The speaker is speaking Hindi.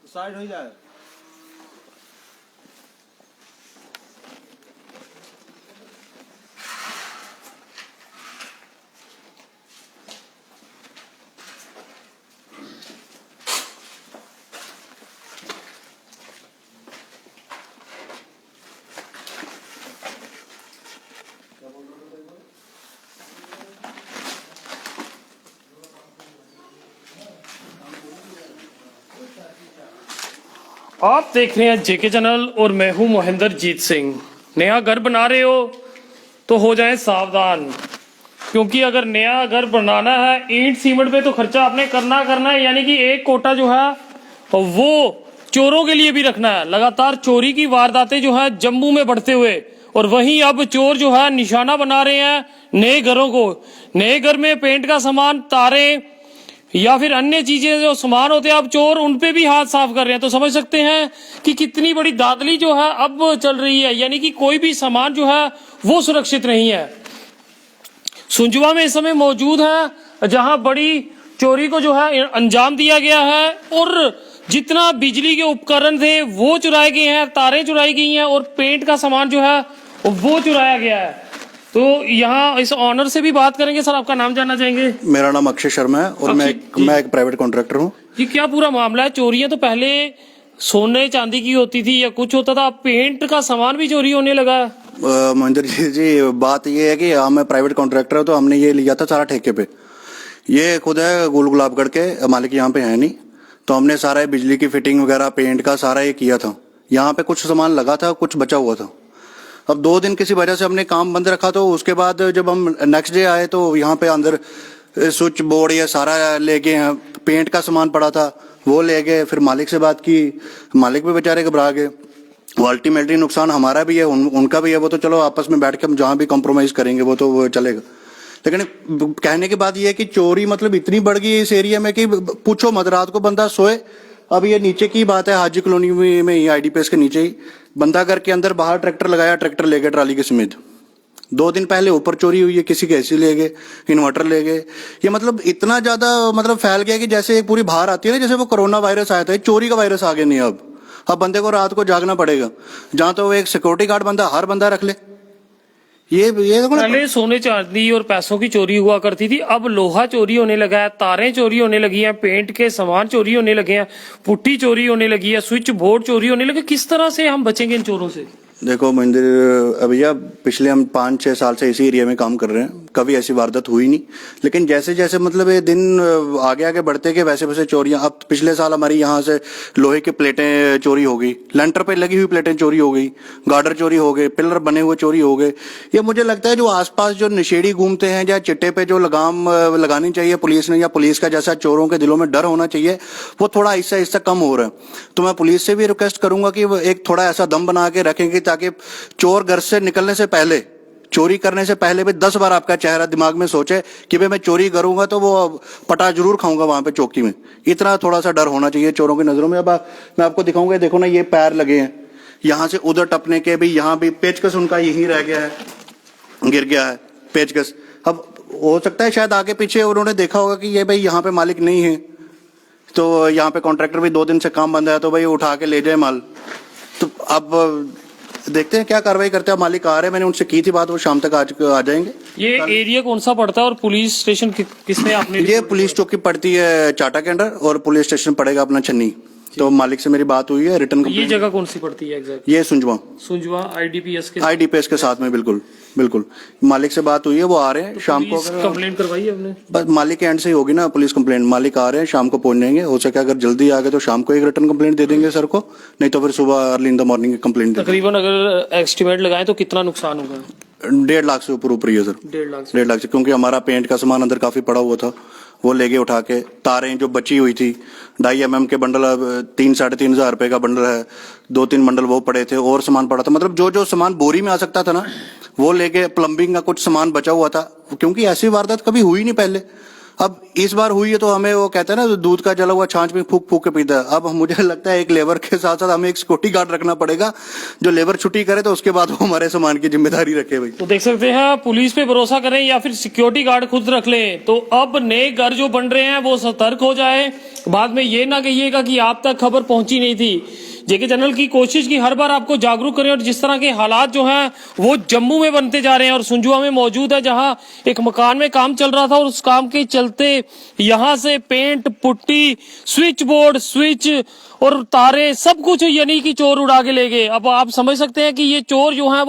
साइड हो जाए। आप देख रहे हैं जेके चैनल और मैं हूं महेंद्र जीत सिंह। नया घर बना रहे हो तो हो जाए सावधान, क्योंकि अगर नया घर बनाना है ईंट सीमेंट पे तो खर्चा आपने करना है। यानी कि एक कोटा जो है वो चोरों के लिए भी रखना है। लगातार चोरी की वारदातें जो है जम्मू में बढ़ते हुए, और वहीं अब चोर जो है निशाना बना रहे हैं नए घरों को। नए घर में पेंट का सामान, तारें या फिर अन्य चीजें जो सामान होते हैं, अब चोर उन पे भी हाथ साफ कर रहे हैं। तो समझ सकते हैं कि कितनी बड़ी दादली जो है अब चल रही है। यानी कि कोई भी सामान जो है वो सुरक्षित नहीं है। सुंजवा में इस समय मौजूद है जहां बड़ी चोरी को जो है अंजाम दिया गया है, और जितना बिजली के उपकरण थे वो चुराए गए हैं, तारें चुराई गई हैं और पेंट का सामान जो है वो चुराया गया है। तो यहाँ इस ऑनर से भी बात करेंगे। सर, आपका नाम जानना चाहेंगे? मेरा नाम अक्षय शर्मा है और मैं एक प्राइवेट कॉन्ट्रैक्टर हूँ। ये क्या पूरा मामला है? चोरियां तो पहले सोने चांदी की होती थी या कुछ होता था, अब पेंट का सामान भी चोरी होने लगा है। महेंद्र जी, बात ये है कि मैं प्राइवेट कॉन्ट्रैक्टर हूँ, तो हमने ये लिया था सारा ठेके पे। ये खुद है गुलाबगढ़ के, मालिक यहाँ पे है नहीं, तो हमने सारा बिजली की फिटिंग वगैरह, पेंट का सारा ये किया था। यहाँ पे कुछ सामान लगा था, कुछ बचा हुआ था। अब 2 दिन किसी वजह से हमने काम बंद रखा, तो उसके बाद जब हम नेक्स्ट डे आए तो यहाँ पे अंदर स्विच बोर्ड ये सारा ले गए हैं, पेंट का सामान पड़ा था वो ले गए। फिर मालिक से बात की, मालिक भी बेचारे घबरा गए। वो अल्टीमेटली नुकसान हमारा भी है, उनका भी है। वो तो चलो आपस में बैठ के हम जहाँ भी कॉम्प्रोमाइज करेंगे वो तो वो चलेगा, लेकिन कहने की बात यह है कि चोरी मतलब इतनी बढ़ गई इस एरिया में कि पूछो मत। रात को बंदा सोए, अब ये नीचे की बात है, हाजी कॉलोनी में ही, IDPS के नीचे ही बंदा घर के अंदर बाहर ट्रैक्टर लगाया, ट्रैक्टर ले गए ट्राली के समेत। 2 दिन पहले ऊपर चोरी हुई है, किसी के ऐसी ले गए, इन्वर्टर ले गए। ये मतलब इतना ज्यादा मतलब फैल गया कि जैसे एक पूरी बाहर आती है ना, जैसे वो कोरोना वायरस आया था, चोरी का वायरस आ गया। नहीं, अब बंदे को रात को जागना पड़ेगा। जहां तो एक सिक्योरिटी गार्ड बंदा हर बंदा रख ले। ये पहले सोने चांदी और पैसों की चोरी हुआ करती थी, अब लोहा चोरी होने लगा है, तारें चोरी होने लगी हैं, पेंट के सामान चोरी होने लगे हैं, पुट्टी चोरी होने लगी है, स्विच बोर्ड चोरी होने लगे। किस तरह से हम बचेंगे इन चोरों से? देखो महेंद्र भैया, पिछले हम 5-6 साल से इसी एरिया में काम कर रहे हैं, कभी ऐसी वारदात हुई नहीं। लेकिन जैसे जैसे मतलब ये दिन आगे आगे बढ़ते गए, वैसे वैसे चोरियां। अब पिछले साल हमारी यहाँ से लोहे की प्लेटें चोरी हो गई, लेंटर पे लगी हुई प्लेटें चोरी हो गई, गार्डर चोरी हो गए, पिलर बने हुए चोरी हो गए। ये मुझे लगता है जो आसपास जो नशेड़ी घूमते हैं, या चिट्टे पे जो लगाम लगानी चाहिए पुलिस ने, या पुलिस का जैसा चोरों के दिलों में डर होना चाहिए, वो थोड़ा आहिस्ता आहिस्ता कम हो रहा है। तो मैं पुलिस से भी रिक्वेस्ट करूंगा कि एक थोड़ा ऐसा दम बना के रखेंगे, ताकि चोर घर से निकलने से पहले, चोरी करने से पहले भी 10 बार आपका चेहरा दिमाग में सोचे कि भाई मैं चोरी करूंगा तो वो पटा जरूर खाऊंगा वहां पे चौकी में। इतना थोड़ा सा डर होना चाहिए चोरों की नजरों में। अब मैं आपको दिखाऊंगा, देखो ना, ये पैर लगे हैं यहां से उधर टपने के, भी यहाँ भी पेचकस उनका यही रह गया है, गिर गया है पेचकस। अब हो सकता है शायद आगे पीछे उन्होंने देखा होगा कि ये भाई यहाँ पे मालिक नहीं है, तो यहाँ पे कॉन्ट्रैक्टर भी 2 दिन से काम बंद है, तो भाई उठा के ले जाए माल। तो अब देखते हैं क्या कार्रवाई करते हैं। मालिक आ रहे हैं, मैंने उनसे की थी बात, वो शाम तक आज आ जाएंगे। ये एरिया कौन सा पड़ता है और पुलिस स्टेशन किसने आपने? ये पुलिस चौकी पड़ती है चाटा के अंडर, और पुलिस स्टेशन पड़ेगा अपना छन्नी। तो मालिक से मेरी बात हुई है, रिटर्न। ये जगह कौन सी पड़ती है एग्जैक्ट? ये सुंजवा IDPS के साथ में। बिल्कुल बिल्कुल, मालिक से बात हुई है, वो आ रहे हैं शाम को। कंप्लेंट करवाई है आपने? बस मालिक के एंड से ही होगी ना पुलिस कंप्लेंट। मालिक आ रहे हैं, शाम को पहुंच जाएंगे। हो सके अगर जल्दी आ गए तो शाम को एक रिटर्न कंप्लेंट दे देंगे सर को, नहीं तो फिर सुबह early in the morning complaint. तकरीबन अगर एस्टिमेट लगाएं तो कितना नुकसान होगा? 1.5 लाख से ऊपर ही है सर। 1.5 लाख से, क्योंकि हमारा पेंट का सामान अंदर काफी पड़ा हुआ था, वो ले गए उठा के। तारें जो बची हुई थी, 2.5 mm के बंडल, 3-3.5 हजार रुपए का बंडल है, 2-3 बंडल वो पड़े थे, और सामान पड़ा था। मतलब जो जो सामान बोरी में आ सकता था ना, वो लेके, प्लम्बिंग का कुछ सामान बचा हुआ था, क्योंकि ऐसी वारदात कभी हुई नहीं पहले। अब इस बार हुई है तो हमें वो कहते हैं ना दूध का जला हुआ छाछ में फूक फूक के पीता है। अब मुझे लगता है एक लेबर के साथ साथ हमें एक सिक्योरिटी गार्ड रखना पड़ेगा जो लेबर छुट्टी करे तो उसके बाद वो हमारे सामान की जिम्मेदारी रखे भाई। तो देख सकते हैं पुलिस पे भरोसा करें या फिर सिक्योरिटी गार्ड खुद रख लें। तो अब नए घर जो बन रहे हैं वो सतर्क हो जाए, बाद में ये ना कहिएगा कि आप तक खबर पहुंची नहीं थी। जेके चैनल की कोशिश की हर बार आपको जागरूक करें, और जिस तरह के हालात जो हैं वो जम्मू में बनते जा रहे हैं और सुंजुआ में मौजूद है जहां एक मकान में काम चल रहा था और उस काम के चलते यहां से paint, putty, switchboard, switch और तारे सब कुछ यानी कि चोर उड़ा के ले गए। अब आप समझ सकते हैं कि ये चोर जो है